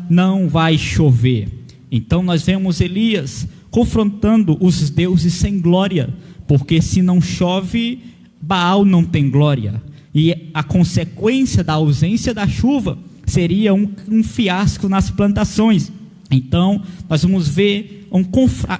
não vai chover. Então nós vemos Elias confrontando os deuses sem glória, porque se não chove, Baal não tem glória, e a consequência da ausência da chuva seria um fiasco nas plantações. Então nós vamos ver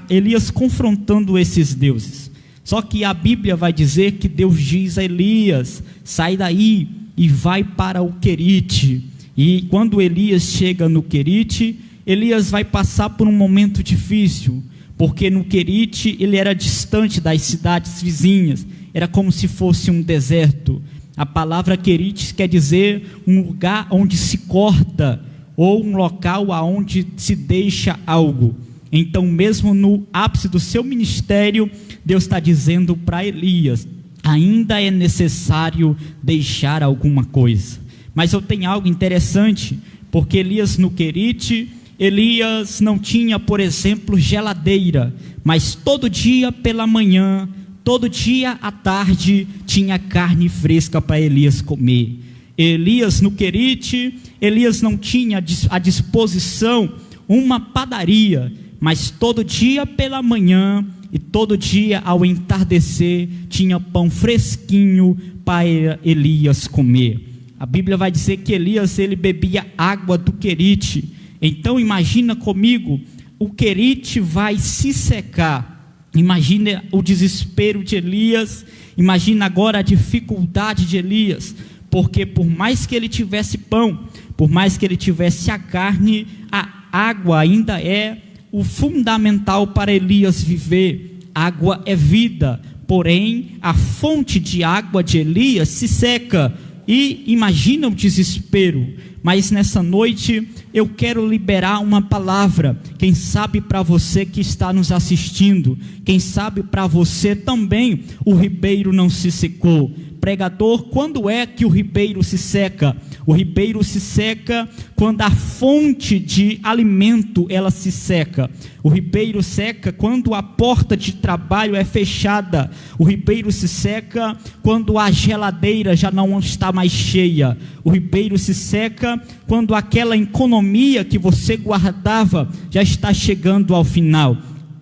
Elias confrontando esses deuses. Só que a Bíblia vai dizer que Deus diz a Elias: sai daí e vai para o Querite. E quando Elias chega no Querite, Elias vai passar por um momento difícil, porque no Querite ele era distante das cidades vizinhas, era como se fosse um deserto. A palavra Querite quer dizer um lugar onde se corta, ou um local aonde se deixa algo. Então, mesmo no ápice do seu ministério, Deus está dizendo para Elias: ainda é necessário deixar alguma coisa. Mas eu tenho algo interessante, porque Elias no Querite, Elias não tinha, por exemplo, geladeira, mas todo dia pela manhã, todo dia à tarde, tinha carne fresca para Elias comer. Elias no Querite, Elias não tinha à disposição uma padaria, mas todo dia pela manhã e todo dia ao entardecer, tinha pão fresquinho para Elias comer. A Bíblia vai dizer que Elias, ele bebia água do Querite. Então imagina comigo, o Querite vai se secar. Imagina o desespero de Elias, imagina agora a dificuldade de Elias, porque por mais que ele tivesse pão, por mais que ele tivesse a carne, a água ainda é o fundamental para Elias viver. Água é vida, porém a fonte de água de Elias se seca. E imagina o desespero. Mas nessa noite eu quero liberar uma palavra, quem sabe para você que está nos assistindo, quem sabe para você também o ribeiro não se secou. Pregador, quando é que o ribeiro se seca? O ribeiro se seca quando a fonte de alimento ela se seca. O ribeiro seca quando a porta de trabalho é fechada. O ribeiro se seca quando a geladeira já não está mais cheia. O ribeiro se seca quando aquela economia que você guardava já está chegando ao final.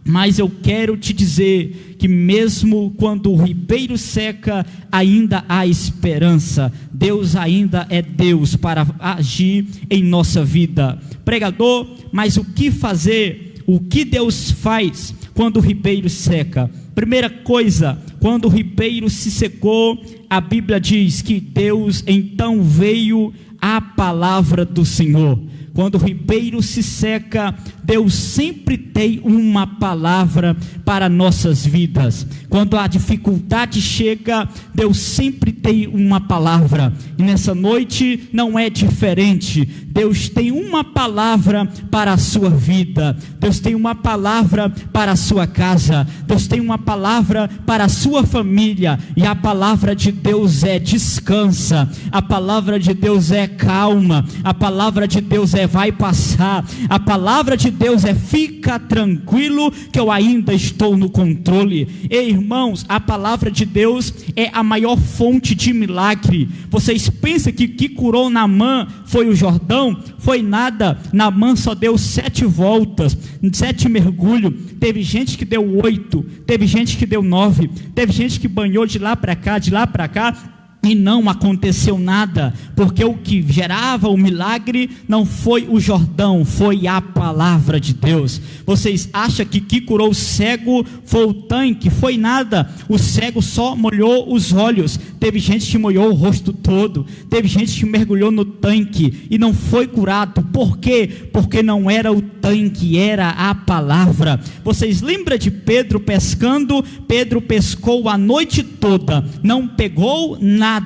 Mas eu quero te dizer que mesmo quando o ribeiro seca, ainda há esperança. Deus ainda é Deus para agir em nossa vida. Pregador, mas o que fazer? O que Deus faz quando o ribeiro seca? Primeira coisa, quando o ribeiro se secou, a Bíblia diz que Deus então veio a palavra do Senhor. Quando o ribeiro se seca, Deus sempre tem uma palavra para nossas vidas. Quando a dificuldade chega, Deus sempre tem uma palavra. E nessa noite não é diferente. Deus tem uma palavra para a sua vida. Deus tem uma palavra para a sua casa. Deus tem uma palavra para a sua família. E a palavra de Deus é descansa. A palavra de Deus é calma. A palavra de Deus é vai passar. A palavra de Deus é fica tranquilo que eu ainda estou no controle. Ei, irmãos, a palavra de Deus é a maior fonte de milagre. Vocês pensam que o que curou Naamã foi o Jordão? Foi nada. Naamã só deu 7 voltas, 7 mergulhos. Teve gente que deu 8, teve gente que deu 9, teve gente que banhou de lá para cá, e não aconteceu nada, porque o que gerava o milagre não foi o Jordão, foi a palavra de Deus. Vocês acham que curou o cego foi o tanque? Foi nada, o cego só molhou os olhos. Teve gente que molhou o rosto todo, teve gente que mergulhou no tanque e não foi curado. Por quê? Porque não era o tanque, era a palavra. Vocês lembram de Pedro pescando? Pedro pescou a noite toda, não pegou nada.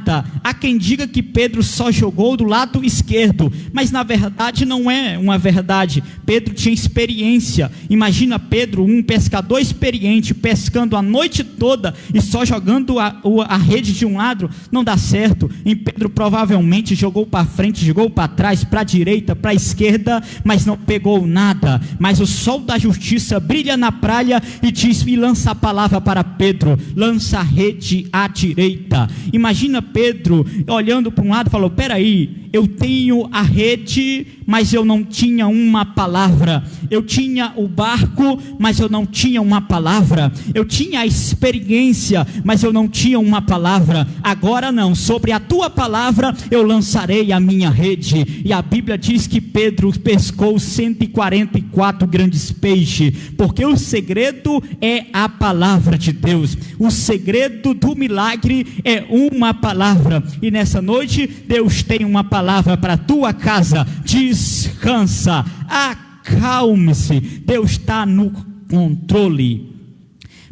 Há quem diga que Pedro só jogou do lado esquerdo, mas na verdade não é uma verdade. Pedro tinha experiência. Imagina Pedro, um pescador experiente, pescando a noite toda e só jogando a rede de um lado, não dá certo. E Pedro provavelmente jogou para frente, jogou para trás, para a direita, para a esquerda, mas não pegou nada. nada, mas o sol da justiça brilha na praia e diz, e lança a palavra para Pedro, lança a rede à direita. Imagina Pedro olhando para um lado e falou, peraí, eu tenho a rede, mas eu não tinha uma palavra. Eu tinha o barco, mas eu não tinha uma palavra. Eu tinha a experiência, mas eu não tinha uma palavra. Agora não, sobre a tua palavra eu lançarei a minha rede. E a Bíblia diz que Pedro pescou 144 grandes peixes, porque o segredo é a palavra de Deus. O segredo do milagre é uma palavra. E nessa noite Deus tem uma palavra para a tua casa. Descansa, acalme-se, Deus está no controle.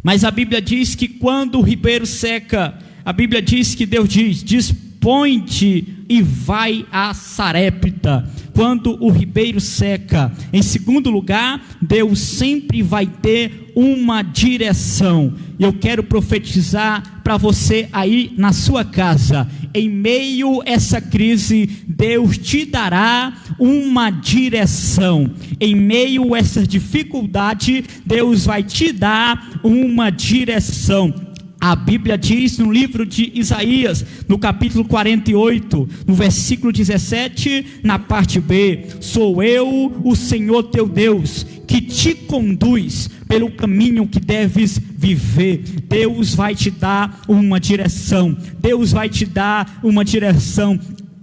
Mas a Bíblia diz que quando o ribeiro seca, a Bíblia diz que Deus diz, dispõe-te e vai a Sarepta. Quando o ribeiro seca, em segundo lugar, Deus sempre vai ter uma direção. Eu quero profetizar para você aí na sua casa, em meio a essa crise, Deus te dará uma direção. Em meio a essa dificuldade, Deus vai te dar uma direção. A Bíblia diz no livro de Isaías, no capítulo 48, no versículo 17, na parte B, sou eu, o Senhor teu Deus, que te conduz pelo caminho que deves viver. Deus vai te dar uma direção. Deus vai te dar uma direção.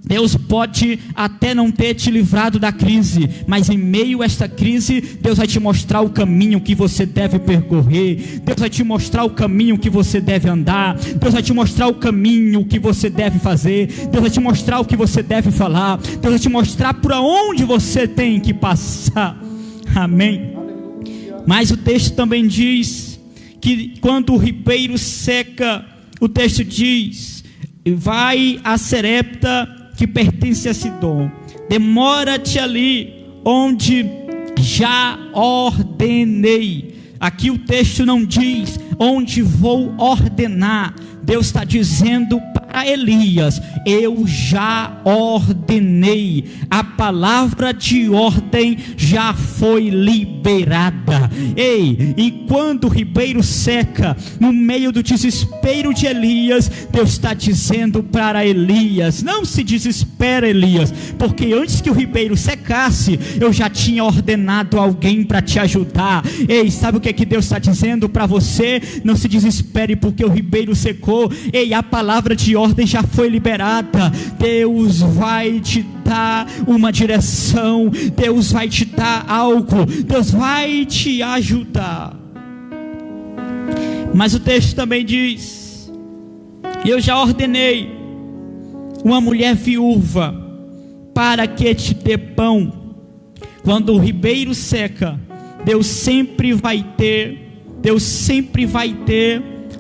Deus pode até não ter te livrado da crise, mas em meio a esta crise, Deus vai te mostrar o caminho que você deve percorrer. Deus vai te mostrar o caminho que você deve andar. Deus vai te mostrar o caminho que você deve fazer. Deus vai te mostrar o que você deve falar. Deus vai te mostrar por onde você tem que passar. Amém. Mas o texto também diz que quando o ribeiro seca, o texto diz, vai a Sarepta, que pertence a Sidom, demora-te ali, onde já ordenei. Aqui o texto não diz onde vou ordenar. Deus está dizendo para Elias, eu já ordenei, a palavra de ordem já foi liberada. Ei, e quando o ribeiro seca, no meio do desespero de Elias, Deus está dizendo para Elias, não se desespera Elias, porque antes que o ribeiro secasse, eu já tinha ordenado alguém para te ajudar. Ei, sabe o que Deus está dizendo para você? Não se desespere porque o ribeiro secou. Ei, a palavra de ordem já foi liberada. Deus vai te dar uma direção. Deus vai te dar algo. Deus vai te ajudar. Mas o texto também diz, eu já ordenei uma mulher viúva para que te dê pão. Quando o ribeiro seca, Deus sempre vai ter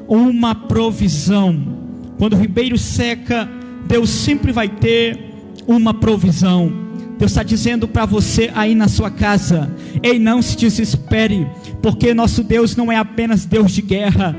uma provisão. Quando o ribeiro seca, Deus sempre vai ter uma provisão. Deus está dizendo para você aí na sua casa, ei, não se desespere, porque nosso Deus não é apenas Deus de guerra.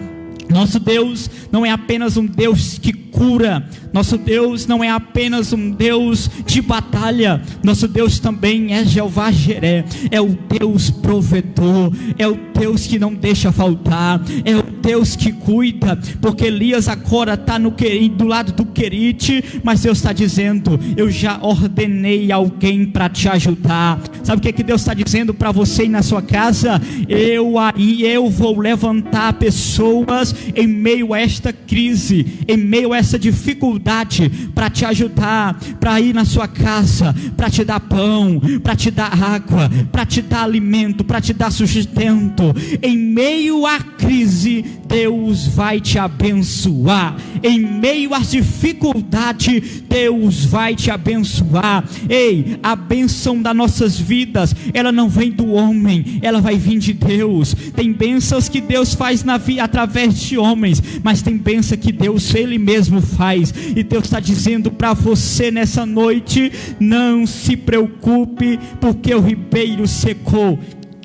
Nosso Deus não é apenas um Deus que cura. Nosso Deus não é apenas um Deus de batalha. Nosso Deus também é Jeová Jiré. É o Deus provedor. É o Deus que não deixa faltar. É o Deus que cuida. Porque Elias agora está do lado do Querite, mas Deus está dizendo, eu já ordenei alguém para te ajudar. Sabe o que Deus está dizendo para você e na sua casa? Eu vou levantar pessoas em meio a esta crise, em meio a essa dificuldade, para te ajudar, para ir na sua casa, para te dar pão, para te dar água, para te dar alimento, para te dar sustento. Em meio à crise, Deus vai te abençoar. Em meio às dificuldades, Deus vai te abençoar. Ei, a bênção das nossas vidas, ela não vem do homem, ela vai vir de Deus. Tem bênçãos que Deus faz na vida através de homens, mas tem bênção que Deus Ele mesmo faz. E Deus está dizendo para você nessa noite, não se preocupe, porque o ribeiro secou.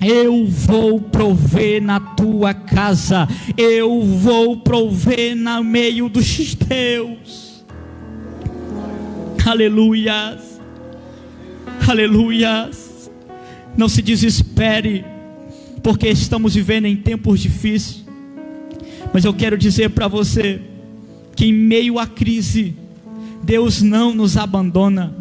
Eu vou prover na tua casa. Eu vou prover no meio dos teus. Aleluias. Aleluias. Não se desespere, porque estamos vivendo em tempos difíceis. Mas eu quero dizer para você que em meio à crise, Deus não nos abandona.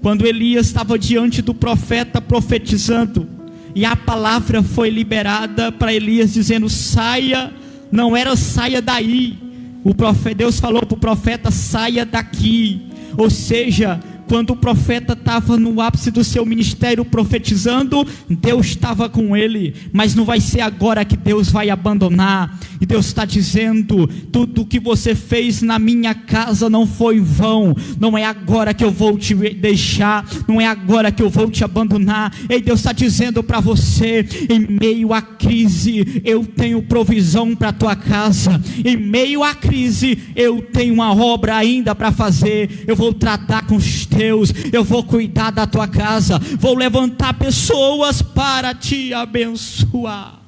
Quando Elias estava diante do profeta profetizando, e a palavra foi liberada para Elias dizendo: saia, não era saia daí. Deus falou para o profeta: saia daqui. Ou seja, quando o profeta estava no ápice do seu ministério profetizando, Deus estava com ele. Mas não vai ser agora que Deus vai abandonar. E Deus está dizendo: tudo que você fez na minha casa não foi em vão. Não é agora que eu vou te deixar, não é agora que eu vou te abandonar. E Deus está dizendo para você: em meio à crise eu tenho provisão para a tua casa. Em meio à crise eu tenho uma obra ainda para fazer. Eu vou tratar com os teus, eu vou cuidar da tua casa, vou levantar pessoas para te abençoar.